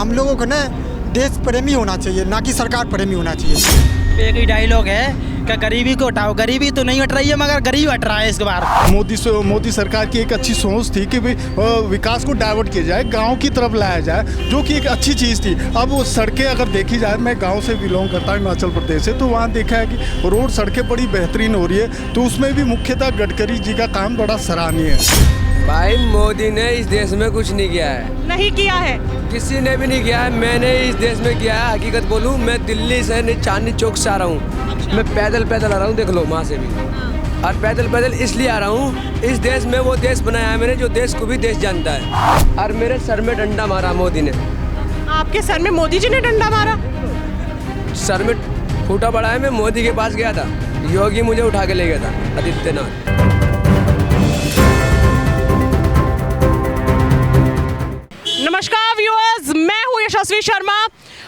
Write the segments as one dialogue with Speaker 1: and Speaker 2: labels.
Speaker 1: हम लोगों को ना देश प्रेमी होना चाहिए, ना कि सरकार प्रेमी होना चाहिए।
Speaker 2: एक ही डायलॉग है कि गरीबी को हटाओ। गरीबी तो नहीं हट रही है, मगर गरीब हट रहा है इस बार।
Speaker 3: मोदी सरकार की एक अच्छी सोच थी कि विकास को डाइवर्ट किया जाए, गांव की तरफ लाया जाए, जो कि एक अच्छी चीज़ थी। अब वो सड़कें अगर देखी जाए, मैं गांव से बिलोंग करता हूँ हिमाचल प्रदेश से, तो वहाँ देखा है कि रोड सड़कें बड़ी बेहतरीन हो रही है। तो उसमें भी मुख्यतः गडकरी जी का काम बड़ा सराहनीय है।
Speaker 4: भाई मोदी ने इस देश में कुछ नहीं किया है।
Speaker 5: नहीं किया है,
Speaker 4: किसी ने भी नहीं किया है। मैंने इस देश में किया है। हकीकत बोलूं, मैं दिल्ली से चांदनी चौक से आ रहा हूँ। मैं पैदल आ रहा हूँ, देख लो वहाँ से भी। और पैदल इसलिए आ रहा हूँ, इस देश में वो देश बनाया है मैंने, जो देश को भी देश जानता है। और मेरे सर में डंडा मारा मोदी ने।
Speaker 5: आपके सर में मोदी जी ने डंडा मारा?
Speaker 4: सर में फूटा पड़ा है। मैं मोदी के पास गया था, योगी मुझे उठा के ले गया था, आदित्यनाथ।
Speaker 5: नमस्कार व्यूअर्स, मैं हूँ यशस्वी शर्मा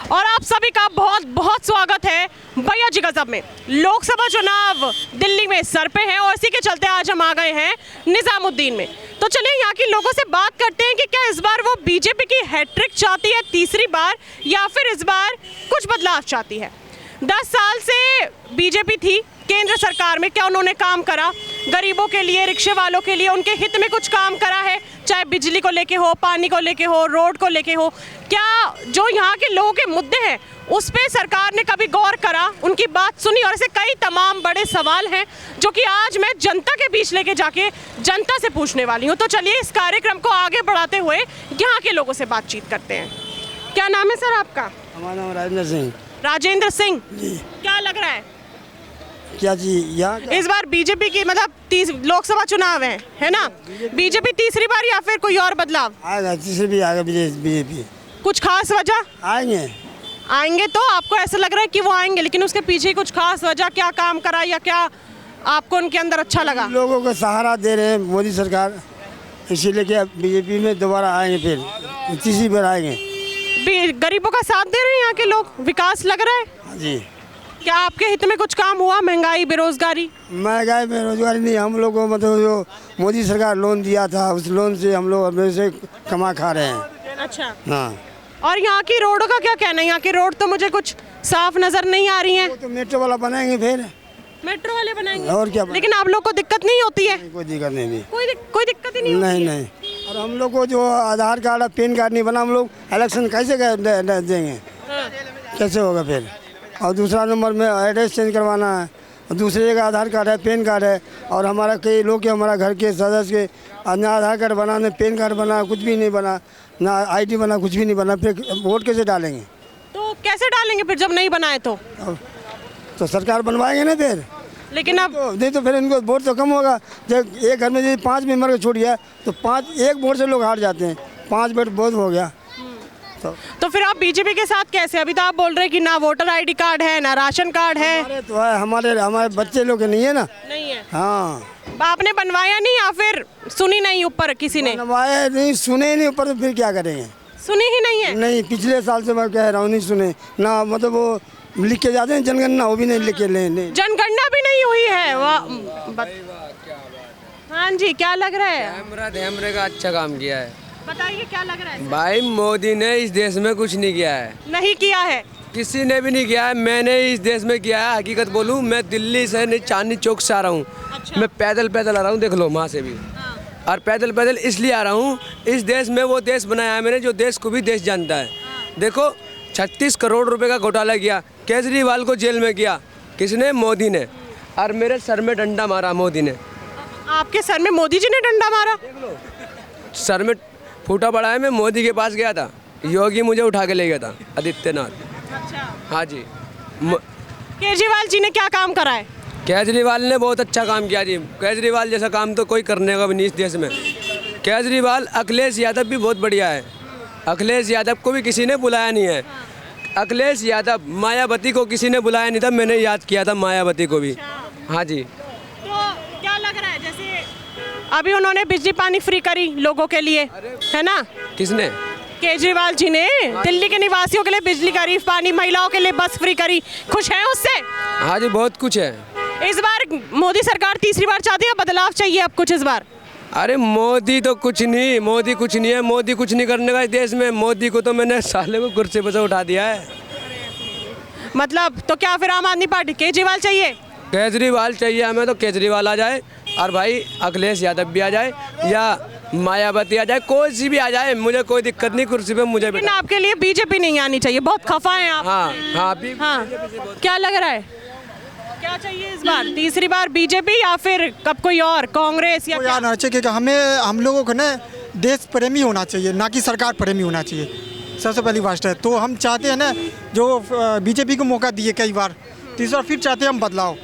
Speaker 5: और आप सभी का बहुत बहुत स्वागत है भैया जी गजब में। लोकसभा चुनाव दिल्ली में सर पे है और इसी के चलते आज हम आ गए हैं निजामुद्दीन में। तो चलिए यहाँ के लोगों से बात करते हैं कि क्या इस बार वो बीजेपी की हैट्रिक चाहती है तीसरी बार, या फिर इस बार कुछ बदलाव चाहती है। 10 साल से बीजेपी थी केंद्र सरकार में, क्या उन्होंने काम करा गरीबों के लिए, रिक्शे वालों के लिए, उनके हित में कुछ काम करा है? चाहे बिजली को लेके हो, पानी को लेके हो, रोड को लेके हो, क्या जो यहाँ के लोगों के मुद्दे हैं उस पे सरकार ने कभी गौर करा, उनकी बात सुनी? और ऐसे कई तमाम बड़े सवाल हैं जो कि आज मैं जनता के बीच लेके जाके जनता से पूछने वाली हूँ। तो चलिए इस कार्यक्रम को आगे बढ़ाते हुए यहाँ के लोगों से बातचीत करते हैं। क्या नाम है सर आपका?
Speaker 6: हमारा नाम राजेंद्र सिंह।
Speaker 5: राजेंद्र सिंह
Speaker 6: जी।
Speaker 5: क्या लग रहा है
Speaker 6: क्या जी यहाँ
Speaker 5: इस बार बीजेपी की, मतलब लोकसभा चुनाव है ना, बीजेपी तीसरी बार या फिर कोई और बदलाव
Speaker 6: आएगा? तीसरी भी आएगा बीजेपी।
Speaker 5: कुछ खास वजह? आएंगे तो आपको ऐसा लग रहा है कि वो आएंगे, लेकिन उसके पीछे कुछ खास वजह, क्या काम करा या क्या आपको उनके अंदर अच्छा लगा?
Speaker 6: लोगों को सहारा दे रहे हैं मोदी सरकार, इसीलिए क्या बीजेपी में दोबारा आएंगे, फिर तीसरी बार आएंगे।
Speaker 5: गरीबों का साथ दे रहे हैं यहाँ के लोग, विकास लग रहा है?
Speaker 6: हाँ जी।
Speaker 5: क्या आपके हित में कुछ काम हुआ? महंगाई, बेरोजगारी?
Speaker 6: महंगाई बेरोजगारी नहीं, हम लोग को मतलब जो मोदी सरकार लोन दिया था, उस लोन से हम लोग अपने से कमा खा रहे हैं।
Speaker 5: अच्छा।
Speaker 6: हाँ।
Speaker 5: और यहाँ की रोडों का क्या कहना है? यहाँ की रोड तो मुझे कुछ साफ नजर नहीं आ रही है।
Speaker 6: तो मेट्रो वाला बनाएंगे, फिर
Speaker 5: मेट्रो वाले बनाएंगे
Speaker 6: और क्या?
Speaker 5: लेकिन आप लोग को दिक्कत नहीं होती है?
Speaker 6: कोई दिक्कत नहीं,
Speaker 5: कोई दिक्कत ही नहीं होती
Speaker 6: नहीं। और हम लोग को जो आधार कार्ड और पैन कार्ड नहीं बना, हम लोग इलेक्शन कैसे देंगे? कैसे होगा फिर? और दूसरा नंबर में एड्रेस चेंज करवाना है, और दूसरे का आधार कार्ड है, पैन कार्ड है, और हमारा कई लोग के, हमारा घर के सदस्य के ना आधार कार्ड बना, ना पैन कार्ड बना, कुछ भी नहीं बना, ना आईडी बना, कुछ भी नहीं बना, फिर वोट कैसे डालेंगे?
Speaker 5: तो कैसे डालेंगे फिर जब नहीं बनाए
Speaker 6: तो सरकार बनवाएंगे ना फिर।
Speaker 5: लेकिन अब
Speaker 6: नहीं तो फिर इनको वोट तो कम होगा। जब एक घर में यदि 5 मेंबर को छोड़िए तो 1 वोट से लोग हार जाते हैं। 5 वोट बहुत हो गया।
Speaker 5: तो फिर आप बीजेपी के साथ कैसे? अभी तो आप बोल रहे हैं कि ना वोटर आईडी कार्ड है, ना राशन कार्ड है।
Speaker 6: तो है, हमारे बच्चे लोग के नहीं है ना।
Speaker 5: नहीं है?
Speaker 6: हाँ।
Speaker 5: आपने बनवाया नहीं या फिर सुनी नहीं ऊपर किसी ने?
Speaker 6: बनवाया नहीं, सुने नहीं ऊपर, तो फिर क्या करेंगे?
Speaker 5: सुनी ही नहीं है?
Speaker 6: नहीं, पिछले साल से मैं कह रहा हूँ, नहीं सुने ना। मतलब वो लिख के जाते हैं जनगणना, वो भी नहीं लिख के ले।
Speaker 5: जनगणना भी नहीं हुई है? हाँ जी, क्या लग रहा है?
Speaker 4: कैमरे का अच्छा काम किया है।
Speaker 5: बताइए क्या लग रहा है?
Speaker 4: भाई मोदी ने इस देश में कुछ नहीं किया है।
Speaker 5: नहीं किया है?
Speaker 4: किसी ने भी नहीं किया है। मैंने इस देश में किया है। हकीकत बोलूं, मैं दिल्ली से चांदनी चौक से आ रहा हूँ।
Speaker 5: अच्छा।
Speaker 4: मैं पैदल आ रहा हूँ, देख लो वहाँ से भी। और पैदल इसलिए आ रहा हूँ, इस देश में वो देश बनाया है मैंने, जो देश को भी देश जानता है। देखो 36 करोड़ रुपए का घोटाला किया, केजरीवाल को जेल में किया किसने? मोदी ने। और मेरे सर में डंडा मारा मोदी ने।
Speaker 5: आपके सर में मोदी जी ने डंडा मारा?
Speaker 4: सर में फूटा पड़ा है। मैं मोदी के पास गया था, योगी मुझे उठा के ले गया था, आदित्यनाथ।
Speaker 5: अच्छा।
Speaker 4: हाँ जी।
Speaker 5: केजरीवाल जी ने क्या काम करा है?
Speaker 4: केजरीवाल ने बहुत अच्छा काम किया जी। केजरीवाल जैसा काम तो कोई करने का भी नहीं इस देश में। केजरीवाल, अखिलेश यादव भी बहुत बढ़िया है। अखिलेश यादव को भी किसी ने बुलाया नहीं है। अखिलेश यादव, मायावती को किसी ने बुलाया नहीं था, मैंने याद किया था मायावती को भी। हाँ जी।
Speaker 5: तो क्या लग रहा है, जैसे अभी उन्होंने बिजली पानी फ्री करी लोगों के लिए, है ना?
Speaker 4: किसने?
Speaker 5: केजरीवाल जी ने दिल्ली के निवासियों के लिए बिजली करी, पानी, महिलाओं के लिए बस फ्री करी। खुश हैं उससे?
Speaker 4: हाँ जी, बहुत कुछ है।
Speaker 5: इस बार मोदी सरकार तीसरी बार चाहती है, बदलाव चाहिए अब कुछ इस बार?
Speaker 4: अरे मोदी तो कुछ नहीं, मोदी कुछ नहीं है, मोदी कुछ नहीं करने का इस देश में। मोदी को तो मैंने साले को कुर्सी पर से उठा दिया है।
Speaker 5: मतलब तो क्या फिर आम आदमी पार्टी केजरीवाल चाहिए?
Speaker 4: केजरीवाल चाहिए हमें, तो केजरीवाल आ जाए और भाई अखिलेश यादव भी आ जाए या मायावती आ जाए, कोई सी भी आ जाए, मुझे कोई दिक्कत नहीं कुर्सी पे मुझे
Speaker 5: लेकिन आपके लिए बीजेपी नहीं आनी चाहिए, बहुत खफा हैं आप।
Speaker 4: हाँ हाँ
Speaker 5: हाँ, क्या लग रहा है क्या चाहिए इस बार? तीसरी बार बीजेपी या फिर कब कोई और कांग्रेस या
Speaker 1: तो
Speaker 5: क्या?
Speaker 1: यार चाहिए क्योंकि हम लोगों को ना देश प्रेमी होना चाहिए, ना कि सरकार प्रेमी होना चाहिए। सबसे पहली बात है तो हम चाहते हैं ना, जो बीजेपी को मौका दिए कई बार, तीसरा फिर चाहते हैं हम बदलाव।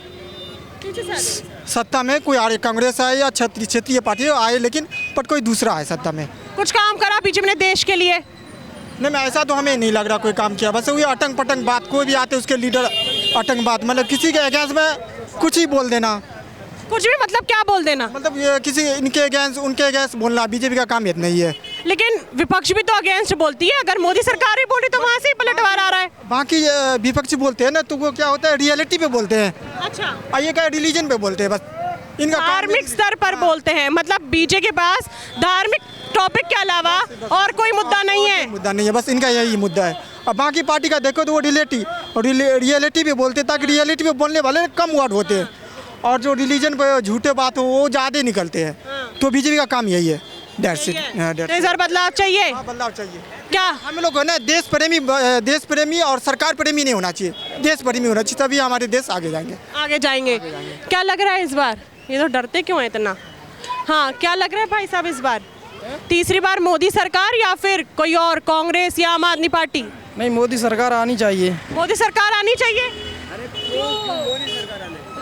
Speaker 1: सत्ता में कोई आ रही, कांग्रेस आए या क्षेत्रीय पार्टी आए, लेकिन पर कोई दूसरा आए सत्ता में।
Speaker 5: कुछ काम करा बीजेपी ने देश के लिए?
Speaker 1: नहीं, मैं ऐसा तो हमें नहीं लग रहा कोई काम किया। बस वही अटंग पटंग बात, कोई भी आते उसके लीडर अटंग बात, मतलब किसी के अगेंस्ट में कुछ ही बोल देना।
Speaker 5: कुछ भी मतलब क्या बोल देना?
Speaker 1: मतलब ये किसी इनके अगेंस्ट उनके अगेंस्ट बोलना बीजेपी का काम इतना ही है।
Speaker 5: लेकिन विपक्ष भी तो अगेंस्ट बोलती है, अगर मोदी सरकार ही बोली तो वहाँ से ही पलटवार आ रहा है।
Speaker 1: बाकी विपक्षी बोलते हैं ना, तो वो क्या होता है रियलिटी पे बोलते हैं,
Speaker 5: अच्छा,
Speaker 1: और ये क्या रिलीजन पे बोलते हैं। बस इनका काम
Speaker 5: धार्मिक स्तर पर बोलते हैं, मतलब बीजेपी के पास धार्मिक टॉपिक के अलावा और कोई मुद्दा नहीं है।
Speaker 1: मुद्दा नहीं है, बस इनका यही मुद्दा है। और बाकी पार्टी का देखो तो वो रियलिटी पे बोलते हैं, ताकि रियलिटी पे बोलने वाले कम वर्ड होते हैं, और जो रिलीजन पे झूठे बात हो वो ज़्यादा निकलते हैं। तो बीजेपी का काम यही है।
Speaker 5: तो सर बदलाव चाहिए?
Speaker 1: बदलाव चाहिए।
Speaker 5: क्या
Speaker 1: हम लोग है ना देश प्रेमी और सरकार प्रेमी नहीं होना चाहिए, देश प्रेमी होना चाहिए, तभी हमारे देश आगे जाएंगे।
Speaker 5: आगे जाएंगे। क्या लग रहा है इस बार? ये तो डरते क्यों है इतना? हाँ, क्या लग रहा है भाई साहब इस बार? तीसरी बार मोदी सरकार या फिर कोई और, कांग्रेस या आम आदमी पार्टी?
Speaker 2: नहीं, मोदी सरकार आनी चाहिए।
Speaker 5: मोदी सरकार आनी चाहिए।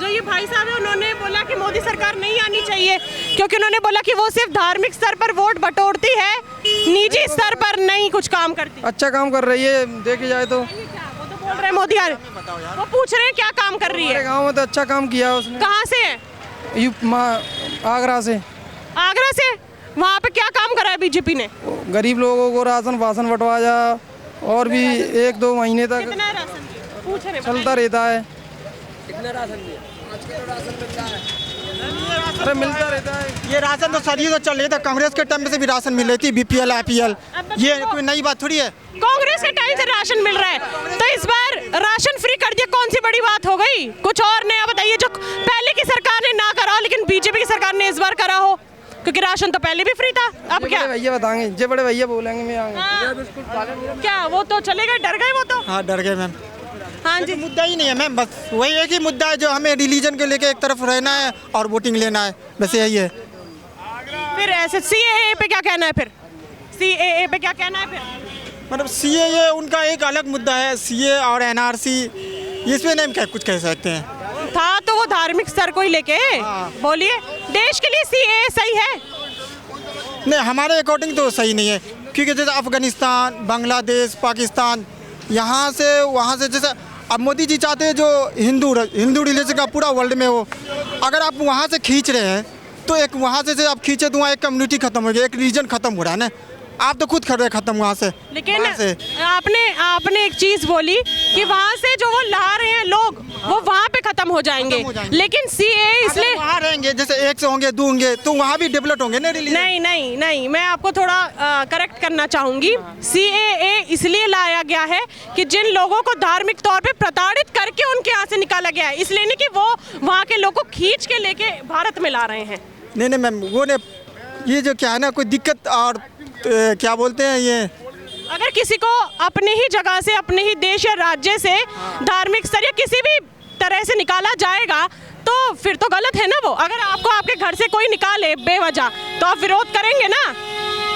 Speaker 5: जो ये भाई साहब है उन्होंने बोला कि मोदी सरकार नहीं आनी चाहिए, क्योंकि उन्होंने बोला कि वो सिर्फ धार्मिक स्तर पर वोट बटोरती है, निजी स्तर पर नहीं कुछ काम करती।
Speaker 2: अच्छा काम कर रही है देखे जाए तो।
Speaker 5: वो तो बोल रहे हैं मोदी वो पूछ रहे हैं क्या काम कर रही है।
Speaker 2: गाँव में तो अच्छा काम किया उसने।
Speaker 5: कहाँ से है?
Speaker 2: आगरा से।
Speaker 5: आगरा से? वहाँ पे क्या काम करा है बीजेपी ने?
Speaker 2: गरीब लोगों को राशन वासन बंटवाया, और भी 1-2 महीने तक
Speaker 5: कितना राशन पूछ रहे हैं?
Speaker 2: चलता रहता है।
Speaker 4: कितना राशन दिया?
Speaker 2: अरे मिलता रहता है।
Speaker 1: ये राशन तो सदी तो चल रही था, कांग्रेस के टाइम में से भी राशन मिल रही थी, BPL IPL, ये कोई नई बात थोड़ी है।
Speaker 5: कांग्रेस के टाइम से राशन मिल रहा है, तो इस बार राशन फ्री कर दिया, कौन सी बड़ी बात हो गई? कुछ और नया बताइए जो पहले की सरकार ने ना करा लेकिन बीजेपी की सरकार ने इस बार करा हो, क्योंकि राशन तो पहले भी फ्री था। अब क्या
Speaker 2: भैया बताएंगे, जो बड़े भैया बोलेंगे मैं आऊँगा।
Speaker 5: क्या वो तो चले गए, डर गए वो तो?
Speaker 1: हाँ, डर गए मैम।
Speaker 5: हाँ जी,
Speaker 1: मुद्दा ही नहीं है मैम, बस वही एक ही मुद्दा है जो हमें रिलीजन को लेके एक तरफ रहना है और वोटिंग लेना है, बस यही है।
Speaker 5: फिर ऐसे CAA पे क्या कहना है? फिर CAA पे क्या कहना है? फिर
Speaker 1: मतलब CAA उनका एक अलग मुद्दा है, CA और NRC, इसमें नहीं क्या कुछ कह सकते हैं।
Speaker 5: था तो वो धार्मिक स्तर को ही लेके। बोलिए, देश के लिए CAA सही है?
Speaker 1: नहीं, हमारे अकॉर्डिंग तो सही नहीं है, क्योंकि जैसे अफगानिस्तान, बांग्लादेश, पाकिस्तान, यहाँ से वहाँ से, जैसे अब मोदी जी चाहते हैं जो हिंदू रिलीजन का पूरा वर्ल्ड में हो, अगर आप वहाँ से खींच रहे हैं तो एक वहाँ से आप खींचे तो वहाँ एक कम्युनिटी खत्म हो गई, एक रिलीजन खत्म हो रहा है ना। आप तो खुद कर रहे खत्म वहाँ से।
Speaker 5: लेकिन आपने एक चीज बोली कि वहाँ से जो वो ला रहे हैं लोग वो वहाँ पे खत्म हो जाएंगे, लेकिन CAA इसलिए
Speaker 1: वहाँ रहेंगे, जैसे 1 से होंगे 2 होंगे तो वहाँ भी डेवलप होंगे ना रिलीजन।
Speaker 5: नहीं, मैं आपको थोड़ा करेक्ट करना चाहूंगी। CAA इसलिए लाया गया है कि जिन लोगों को धार्मिक तौर पे प्रताड़ित करके उनके यहाँ से निकाला गया है, इसलिए नहीं कि वो वहाँ के लोगों को खींच के लेके भारत में ला रहे हैं।
Speaker 1: नहीं मैम, वो ने ये जो क्या है ना, कोई दिक्कत और क्या बोलते हैं, ये
Speaker 5: अगर किसी को अपनी ही जगह से, अपने ही देश या राज्य से धार्मिक स्तर या किसी भी तरह से निकाला जाएगा तो फिर तो गलत है ना वो। अगर आपको आपके घर से कोई निकाले बेवजह तो आप विरोध करेंगे ना।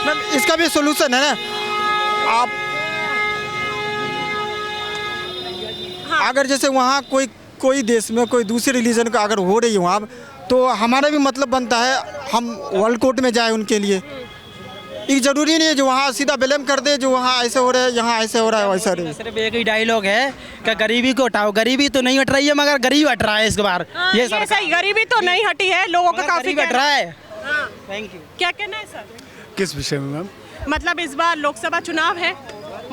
Speaker 1: मैम इसका भी सोल्यूशन है ना, आप अगर जैसे वहाँ कोई देश में कोई दूसरे रिलीजन का अगर हो रही है वहाँ, तो हमारा भी मतलब बनता है हम वर्ल्ड कोर्ट में जाए उनके लिए। ये जरूरी नहीं है जो वहाँ सीधा ब्लेम कर दे, जो वहाँ ऐसे हो रहा है यहाँ ऐसे हो रहा है वैसा नहीं।
Speaker 2: सिर्फ एक ही डायलॉग है कि गरीबी को हटाओ। गरीबी तो नहीं हट रही है, मगर गरीब हट रहा है इस बार।
Speaker 5: ये सही, गरीबी तो नहीं हटी है, लोगों का काफी
Speaker 2: हट रहा है।
Speaker 5: Thank you. क्या कहना है सर?
Speaker 3: किस विषय में मैम?
Speaker 5: मतलब इस बार लोकसभा चुनाव है,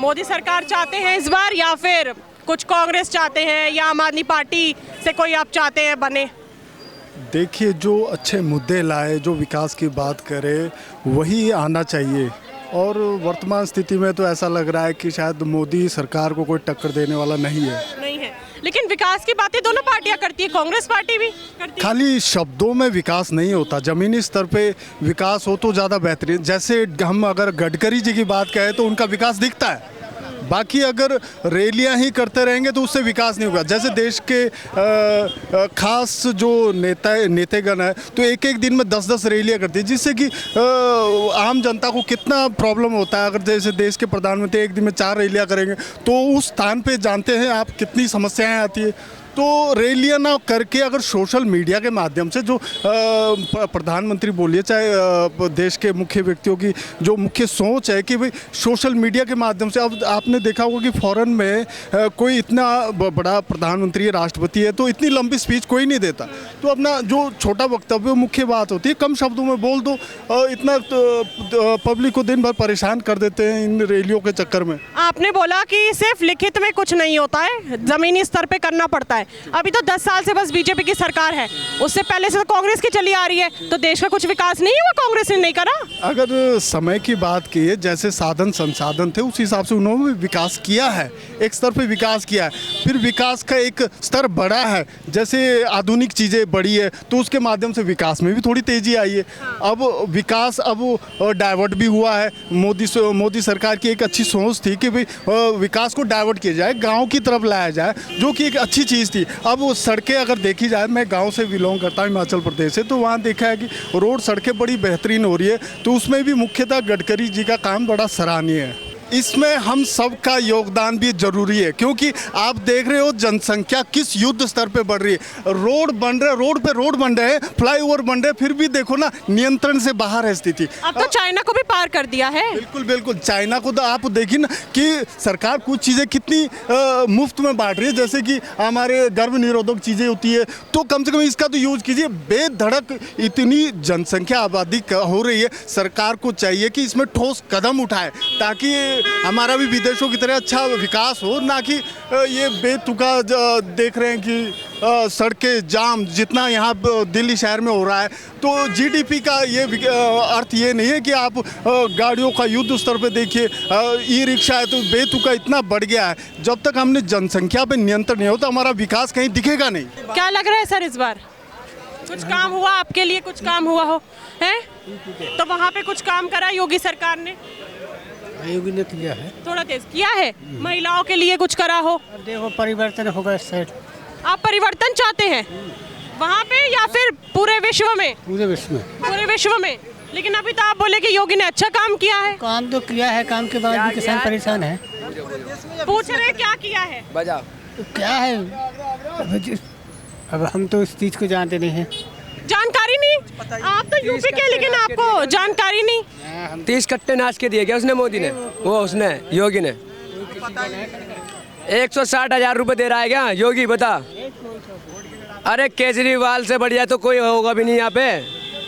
Speaker 5: मोदी सरकार चाहते हैं इस बार, या फिर कुछ कांग्रेस चाहते हैं, या आम आदमी पार्टी से कोई आप चाहते हैं बने?
Speaker 3: देखिए, जो अच्छे मुद्दे लाए, जो विकास की बात करे, वही आना चाहिए। और वर्तमान स्थिति में तो ऐसा लग रहा है कि शायद मोदी सरकार को कोई टक्कर देने वाला नहीं है।
Speaker 5: नहीं है, लेकिन विकास की बातें दोनों पार्टियां करती है, कांग्रेस पार्टी भी करती है।
Speaker 3: खाली शब्दों में विकास नहीं होता, ज़मीनी स्तर पे विकास हो तो ज़्यादा बेहतरीन। जैसे हम अगर गडकरी जी की बात करें तो उनका विकास दिखता है, बाकी अगर रैलियां ही करते रहेंगे तो उससे विकास नहीं होगा। जैसे देश के खास जो नेतागण है तो एक एक दिन में 10-10 रैलियां करती है, जिससे कि आम जनता को कितना प्रॉब्लम होता है। अगर जैसे देश के प्रधानमंत्री एक दिन में 4 रैलियां करेंगे तो उस स्थान पे जानते हैं आप कितनी समस्याएं आती है। तो रैलियां ना करके अगर सोशल मीडिया के माध्यम से जो प्रधानमंत्री बोलिए चाहे देश के मुख्य व्यक्तियों की जो मुख्य सोच है कि भाई सोशल मीडिया के माध्यम से, अब आपने देखा होगा कि फॉरेन में कोई इतना बड़ा प्रधानमंत्री राष्ट्रपति है तो इतनी लंबी स्पीच कोई नहीं देता, तो अपना जो छोटा वक्तव्य मुख्य बात होती है कम शब्दों में बोल दो। इतना पब्लिक को दिन भर परेशान कर देते हैं इन रैलियों के चक्कर में।
Speaker 5: आपने बोला कि सिर्फ लिखित में कुछ नहीं होता है, जमीनी स्तर पे करना पड़ता है। अभी तो 10 साल से बस बीजेपी की सरकार है, उससे पहले से तो कांग्रेस की चली आ रही है, तो देश का कुछ विकास नहीं हुआ, कांग्रेस ने नहीं करा।
Speaker 3: अगर समय की बात की है, जैसे साधन संसाधन थे उस हिसाब से उन्होंने विकास किया है, एक स्तर पे विकास किया है। फिर विकास का एक स्तर बढ़ा है, जैसे आधुनिक चीज़ें बढ़ी है तो उसके माध्यम से विकास में भी थोड़ी तेज़ी आई है। अब विकास अब डाइवर्ट भी हुआ है। मोदी सरकार की एक अच्छी सोच थी कि भाई विकास को डाइवर्ट किया जाए, गाँव की तरफ लाया जाए, जो कि एक अच्छी चीज़ थी। अब वो सड़कें अगर देखी जाए, मैं गांव से बिलोंग करता हूँ हिमाचल प्रदेश से, तो वहाँ देखा है कि रोड सड़कें बड़ी बेहतरीन हो रही है, तो उसमें भी मुख्यतः गडकरी जी का काम बड़ा सराहनीय है। इसमें हम सब का योगदान भी जरूरी है, क्योंकि आप देख रहे हो जनसंख्या किस युद्ध स्तर पे बढ़ रही है। रोड बन रहे, रोड पे रोड बन रहे हैं, फ्लाईओवर बन रहे, फिर भी देखो ना नियंत्रण से बाहर है स्थिति।
Speaker 5: अब तो चाइना को भी पार कर दिया है।
Speaker 3: बिल्कुल बिल्कुल, चाइना को तो आप देखिए ना कि सरकार कुछ चीज़ें कितनी मुफ्त में बांट रही है, जैसे कि हमारे गर्भ निरोधक चीज़ें होती है, तो कम से कम इसका तो यूज कीजिए। बेधड़क इतनी जनसंख्या आबादी हो रही है, सरकार को चाहिए कि इसमें ठोस कदम उठाए ताकि हमारा भी विदेशों की तरह अच्छा विकास हो, ना कि ये बेतुका देख रहे हैं कि सड़कें जाम जितना यहाँ दिल्ली शहर में हो रहा है। तो जीडीपी का ये अर्थ ये नहीं है कि आप गाड़ियों का युद्ध स्तर पे देखिए, ई रिक्शा है तो बेतुका इतना बढ़ गया है। जब तक हमने जनसंख्या पे नियंत्रण नहीं होता हमारा विकास कहीं दिखेगा नहीं।
Speaker 5: क्या लग रहा है सर, इस बार कुछ काम हुआ आपके लिए? कुछ काम हुआ हो है तो वहाँ पे कुछ काम करा योगी सरकार ने?
Speaker 7: योगी ने किया है,
Speaker 5: थोड़ा तेज किया है। महिलाओं के लिए कुछ करा हो?
Speaker 7: देखो परिवर्तन होगा इस साइड।
Speaker 5: आप परिवर्तन चाहते हैं वहाँ पे या फिर पूरे विश्व में?
Speaker 7: पूरे विश्व में।
Speaker 5: पूरे विश्व में। लेकिन अभी तो आप बोले कि योगी ने अच्छा काम किया है।
Speaker 7: काम तो किया है, काम के बाद भी किसान परेशान है।
Speaker 5: पूछ रहे क्या किया है?
Speaker 4: बजाओ
Speaker 7: तो क्या है, अब हम तो इस चीज़ को जानते नहीं हैं।
Speaker 5: जानकारी नहीं? आप तो यूपी के, लेकिन आपको जानकारी नहीं।
Speaker 4: 30 कट्टे नाच के दिए क्या उसने, मोदी ने, वो उसने योगी ने 160,000 रुपये दे रहा है क्या योगी, बता। अरे केजरीवाल से बढ़िया तो कोई होगा भी नहीं यहाँ पे,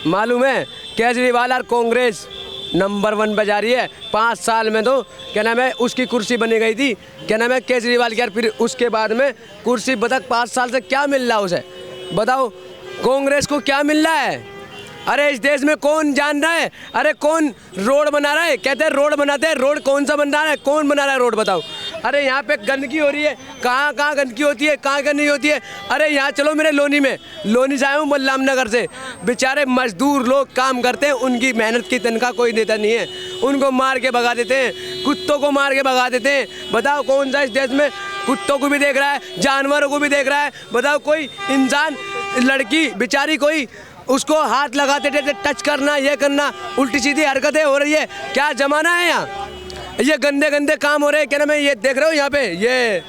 Speaker 4: मालूम है। केजरीवाल और कांग्रेस नंबर 1 पे जा रही है। 5 साल में तो क्या नाम है उसकी कुर्सी बनी गई थी, क्या नाम है केजरीवाल की, यार फिर उसके बाद में कुर्सी बता 5 साल से क्या मिल रहा है उसे, बताओ कांग्रेस को क्या मिल रहा है। अरे इस देश में कौन जान रहा है, अरे कौन रोड बना रहा है, कहते हैं रोड बनाते हैं, रोड कौन सा बन रहा है, कौन बना रहा है रोड, बताओ। अरे यहाँ पे गंदगी हो रही है, कहाँ कहाँ गंदगी होती है, कहाँ कहाँ नहीं होती है। अरे यहाँ चलो मेरे लोनी में, लोनी से आया हूँ बलराम नगर से, बेचारे मजदूर लोग काम करते हैं, उनकी मेहनत की तनख्वाह कोई देता नहीं है, उनको मार के भगा देते हैं, कुत्तों को मार के भगा देते हैं। बताओ कौन सा इस देश में कुत्तों को भी देख रहा है, जानवरों को भी देख रहा है। बताओ कोई इंसान, लड़की बेचारी, कोई उसको हाथ लगाते थे, टच करना, ये करना, उल्टी सीधी हरकतें हो रही है। क्या जमाना है यहाँ, ये गंदे गंदे काम हो रहे हैं। क्या नाम है, ये देख रहे हो यहाँ पे, ये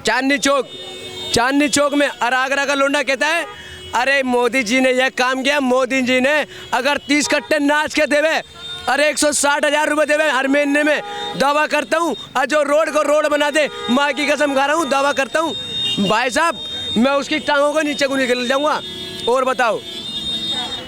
Speaker 4: चांदनी चौक में आगरा का लोंडा कहता है अरे मोदी जी ने यह काम किया, मोदी जी ने अगर 30 कट्टे नाच के देवे, अरे 160,000 रुपये देवे हर महीने में, दावा करता हूँ। और जो रोड को रोड बना दे, माँ की कसम खा रहा हूँ, दावा करता हूँ भाई साहब, मैं उसकी टांगों को नीचे को निकल जाऊँगा। और बताओ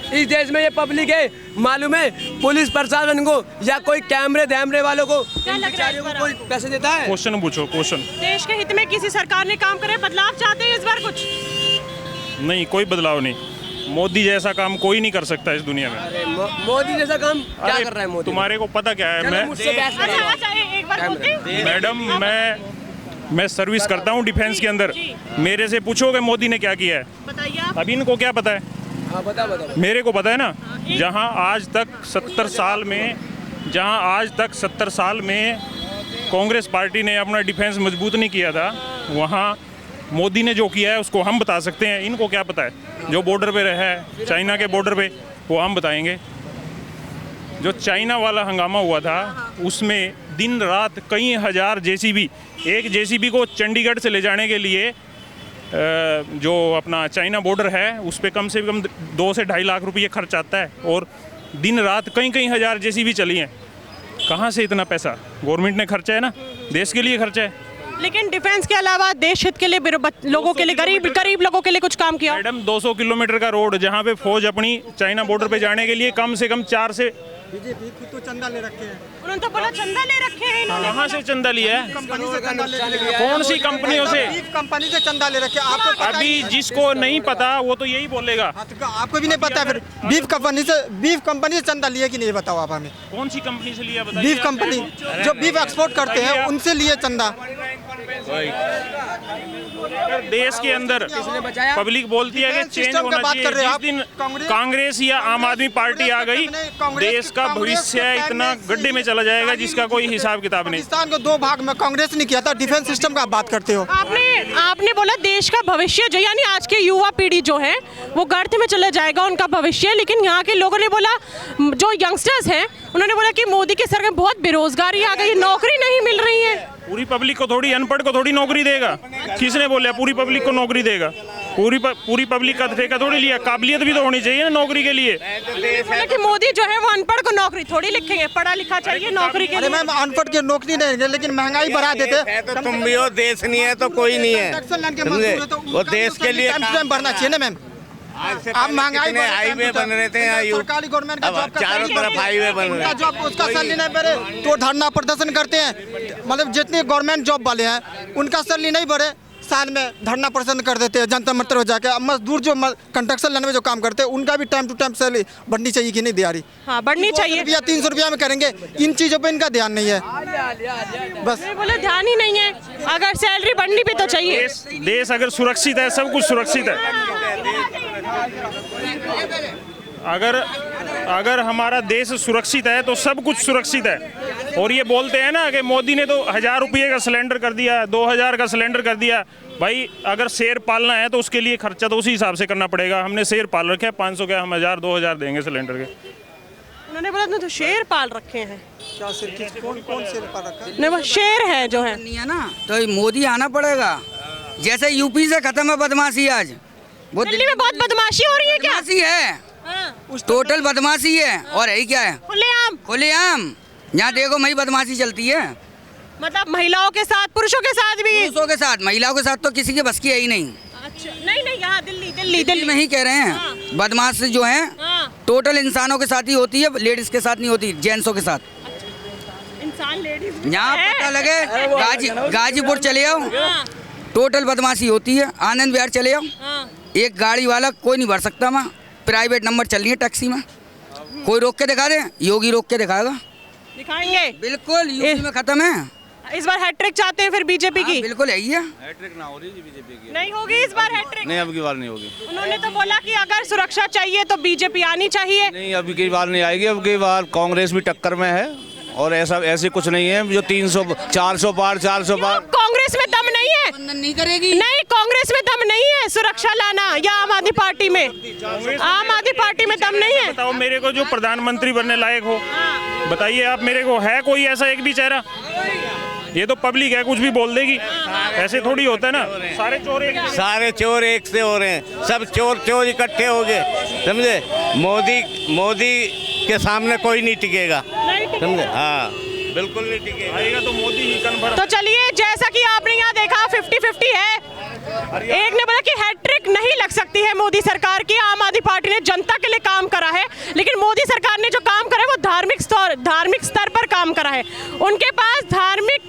Speaker 4: इस देश में ये पब्लिक है, मालूम है पुलिस प्रशासन को या कोई कैमरे वालों को, कोई पैसे देता है?
Speaker 8: क्वेश्चन पूछो, क्वेश्चन।
Speaker 5: देश के हित में किसी सरकार ने काम करे, बदलाव चाहते हैं इस बार कुछ?
Speaker 8: नहीं, कोई बदलाव नहीं। मोदी जैसा काम कोई नहीं कर सकता इस दुनिया में।
Speaker 4: अरे मोदी जैसा काम क्या
Speaker 8: अरे
Speaker 4: कर रहा है मोदी?
Speaker 8: तुम्हारे को पता क्या है, मैं
Speaker 4: मुझसे बहस कर रहा हूँ।
Speaker 5: अच्छा एक बार बोलते हैं?
Speaker 8: मैडम मैं सर्विस करता हूँ डिफेंस के अंदर। मेरे से पूछोगे मोदी ने क्या किया है,
Speaker 5: बताइए आप।
Speaker 8: अब इनको क्या पता है?
Speaker 4: हाँ बता
Speaker 8: मेरे को पता है ना। जहाँ आज तक 70 साल में कांग्रेस पार्टी ने अपना डिफेंस मजबूत नहीं किया था, वहाँ मोदी ने जो किया है उसको हम बता सकते हैं। इनको क्या पता है? जो बॉर्डर पे रहा है चाइना के बॉर्डर पे, वो हम बताएंगे। जो चाइना वाला हंगामा हुआ था उसमें दिन रात कई हज़ार जेसीबी, एक जेसीबी को चंडीगढ़ से ले जाने के लिए जो अपना चाइना बॉर्डर है उस पर कम से कम 2 से 2.5 लाख रुपये खर्च आता है, और दिन रात कई हज़ार जेसीबी चली हैं। कहाँ से इतना पैसा? गवर्नमेंट ने खर्चा है ना, देश के लिए खर्चा है।
Speaker 5: लेकिन डिफेंस के अलावा देश हित के लिए लोगों के लिए गरीब लोगों के लिए कुछ काम किया?
Speaker 8: मैडम 200 किलोमीटर का रोड जहाँ पे फौज अपनी चाइना बॉर्डर पे जाने के लिए कम से कम 4 से
Speaker 1: बीजेपी खुद तो चंदा ले रखे हैं।
Speaker 5: उन्होंने तो बोला चंदा ले रखे हैं इन्होंने।
Speaker 8: कहाँ से चंदा लिया है?
Speaker 1: कंपनी से चंदा ले रखे हैं।
Speaker 8: कौन सी कंपनियों से?
Speaker 1: बीफ कंपनी से चंदा ले रखे हैं। आपको पता
Speaker 8: अभी
Speaker 1: ही नहीं।
Speaker 8: जिसको नहीं पता वो तो यही बोलेगा।
Speaker 1: हाँ, तो आपको भी नहीं पता है फिर बीफ कंपनी से चंदा लिए कि नहीं, बताओ आप हमें।
Speaker 8: कौन सी कंपनी से लिया बताइए?
Speaker 1: बीफ कंपनी जो बीफ एक्सपोर्ट करते हैं उनसे लिए चंदा।
Speaker 8: देश के अंदर पब्लिक बोलती है कि चेंज
Speaker 1: सिस्टम
Speaker 8: होना
Speaker 1: का बात
Speaker 8: चाहिए।
Speaker 1: कर रहे हैं
Speaker 8: जिस
Speaker 1: आप।
Speaker 8: दिन कांग्रेस या आम आदमी पार्टी आ गई, देश का भविष्य इतना गड्ढे में चला जाएगा जिसका कोई हिसाब किताब नहीं।
Speaker 1: पाकिस्तान को 2 भाग में कांग्रेस ने किया था। डिफेंस सिस्टम का आप बात करते हो।
Speaker 5: आपने बोला देश का भविष्य जो, यानी आज के युवा पीढ़ी जो है वो गर्त में चला जाएगा उनका भविष्य। लेकिन यहाँ के लोगों ने बोला, जो यंगस्टर्स हैं उन्होंने बोला कि मोदी की सरकार में बहुत बेरोजगारी आ गई, नौकरी नहीं मिल रही है।
Speaker 8: पूरी पब्लिक को थोड़ी, अनपढ़ को थोड़ी नौकरी देगा? किसने बोला पूरी पब्लिक को नौकरी देगा? पूरी पब्लिक का ठेका थोड़ी लिया। काबिलियत भी तो होनी चाहिए ना नौकरी के लिए।
Speaker 5: बोला कि मोदी जो है वो अनपढ़ को नौकरी थोड़ी लिखेंगे, पढ़ा लिखा चाहिए नौकरी के
Speaker 1: अरे
Speaker 5: लिए।
Speaker 1: मैम, अनपढ़ की नौकरी नहीं देंगे, लेकिन महंगाई बढ़ा देते।
Speaker 9: तो तुम भी हो, देश नहीं है तो कोई नहीं है, समझे? वो देश के लिए
Speaker 1: टाइम बढ़ना चाहिए ना मैम। आप महंगाई
Speaker 9: कितने हाईवे बन रहे थे यहाँ
Speaker 1: सरकारी गवर्नमेंट का
Speaker 9: अब
Speaker 1: जॉब का
Speaker 9: चारों तरफ हाईवे बन रहे हैं।
Speaker 1: जॉब उसका सैलरी नहीं बढ़े तो धरना प्रदर्शन करते हैं। मतलब जितने गवर्नमेंट जॉब वाले हैं उनका सैलरी नहीं बढ़े, साल में धरना प्रदर्शन कर देते हैं जनता मंत्र हो जाके। अब मजदूर जो कंस्ट्रक्शन लाइन में जो काम करते हैं उनका भी टाइम टू टाइम सैलरी बढ़नी चाहिए कि नहीं दिहाड़ी?
Speaker 5: हाँ, बढ़नी चाहिए।
Speaker 1: 300 रुपया में करेंगे, इन चीज़ों पे इनका ध्यान नहीं है। बस
Speaker 5: बोले ध्यान ही नहीं है, अगर सैलरी बढ़नी भी तो चाहिए।
Speaker 8: देश अगर सुरक्षित है, सब कुछ सुरक्षित है। अगर हमारा देश सुरक्षित है तो सब कुछ सुरक्षित है। और ये बोलते हैं ना कि मोदी ने तो 1000 रुपये का सिलेंडर कर दिया, 2000 का सिलेंडर कर दिया। भाई अगर शेर पालना है तो उसके लिए खर्चा तो उसी हिसाब से करना पड़ेगा। हमने शेर पाल रखे हैं, 500 का हम 1000 2000 देंगे सिलेंडर के।
Speaker 5: उन्होंने बोला तो शेर पाल रखे हैं।
Speaker 1: क्या शेर? कौन शेर पाल रखा है?
Speaker 5: नहीं, वो शेर है जो है।
Speaker 10: नहीं है ना, तो मोदी आना पड़ेगा। जैसे यूपी से खत्म है बदमाशी, आज वो
Speaker 5: दिल्ली में बहुत बदमाशी हो रही है क्या?
Speaker 10: बदमाशी है, टोटल बदमाशी है। और है क्या है? खुलेआम। यहाँ देखो मई बदमाशी चलती है।
Speaker 5: मतलब महिलाओं के साथ, पुरुषों के साथ भी?
Speaker 10: पुरुषों के साथ, महिलाओं के साथ तो किसी के बस की है ही नहीं।
Speaker 5: अच्छा, नहीं यहाँ दिल्ली
Speaker 10: में ही कह रहे हैं। बदमाश जो है टोटल इंसानों के साथ ही होती है, लेडीज के साथ नहीं होती, जेंट्सों के साथ।
Speaker 5: इंसान लेडीज
Speaker 10: यहाँ पता लगे गाजीपुर चले आओ, टोटल बदमाशी होती है। आनंद विहार चले आओ, एक गाड़ी वाला कोई नहीं भर सकता वहाँ। प्राइवेट नंबर चल रही है टैक्सी में, कोई रोक के दिखा दे, योगी रोक के दिखाएगा।
Speaker 5: दिखाएंगे
Speaker 10: बिल्कुल, यूपी में खत्म है।
Speaker 5: इस बार हैट्रिक चाहते हैं फिर बीजेपी की?
Speaker 10: बिल्कुल है ही है।
Speaker 9: हैट्रिक ना हो रही बीजेपी की।
Speaker 5: नहीं होगी इस बार हैट्रिक?
Speaker 9: नहीं, अब की बार नहीं होगी।
Speaker 5: उन्होंने तो बोला कि अगर सुरक्षा चाहिए तो बीजेपी आनी चाहिए।
Speaker 9: नहीं, अब की बार नहीं आएगी। अब की बार कांग्रेस भी टक्कर में है, और ऐसे कुछ नहीं है जो 300 400 पार 400 पार।
Speaker 5: कांग्रेस में दम नहीं है?
Speaker 10: नहीं करेगी।
Speaker 5: नहीं, कांग्रेस में दम नहीं है सुरक्षा लाना, या आम आदमी पार्टी में? आम आदमी पार्टी में दम नहीं है।
Speaker 8: बताओ मेरे को, जो प्रधानमंत्री बनने लायक हो, बताइए आप मेरे को, है कोई ऐसा एक भी चेहरा? ये तो पब्लिक है, कुछ भी बोल देगी। ऐसे थोड़ी होता है ना। सारे चोर एक
Speaker 9: से हो रहे हैं। सब चोर इकट्ठे हो गए, समझे? मोदी के सामने कोई नहीं टिकेगा, समझे? हाँ, बिल्कुल नहीं टिकेगा।
Speaker 8: आएगा तो मोदी ही कन्फर्म।
Speaker 5: तो चलिए, जैसा कि आपने यहाँ देखा 50-50 है। एक ने बोला कि हैट्रिक नहीं लग सकती है मोदी सरकार की। आम आदमी पार्टी ने जनता के लिए काम करा है, लेकिन मोदी सरकार ने जो काम करा है वो धार्मिक स्तर पर काम करा है। उनके पास धार्मिक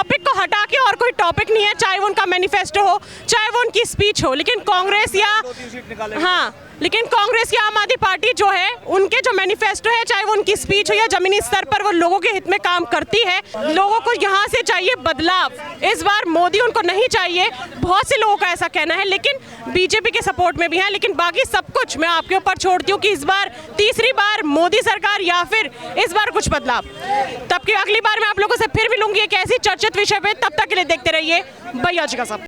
Speaker 5: टॉपिक को हटा के और कोई टॉपिक नहीं है, चाहे वो उनका मैनिफेस्टो हो, चाहे वो उनकी स्पीच हो। लेकिन कांग्रेस या लेकिन कांग्रेस या आम आदमी पार्टी जो है, उनके जो मैनिफेस्टो है, चाहे वो उनकी स्पीच हो या जमीनी स्तर पर वो लोगों के हित में काम करती है। लोगों को यहाँ से चाहिए बदलाव। इस बार मोदी उनको नहीं चाहिए, बहुत से लोगों का ऐसा कहना है, लेकिन बीजेपी के सपोर्ट में भी है। लेकिन बाकी सब कुछ मैं आपके ऊपर छोड़ती हूँ कि इस बार तीसरी बार मोदी सरकार या फिर इस बार कुछ बदलाव। तब की अगली बार मैं आप लोगों से फिर मिलूंगी एक ऐसी चर्चित विषय पे। तब तक के लिए देखते रहिए भैया जी का सब।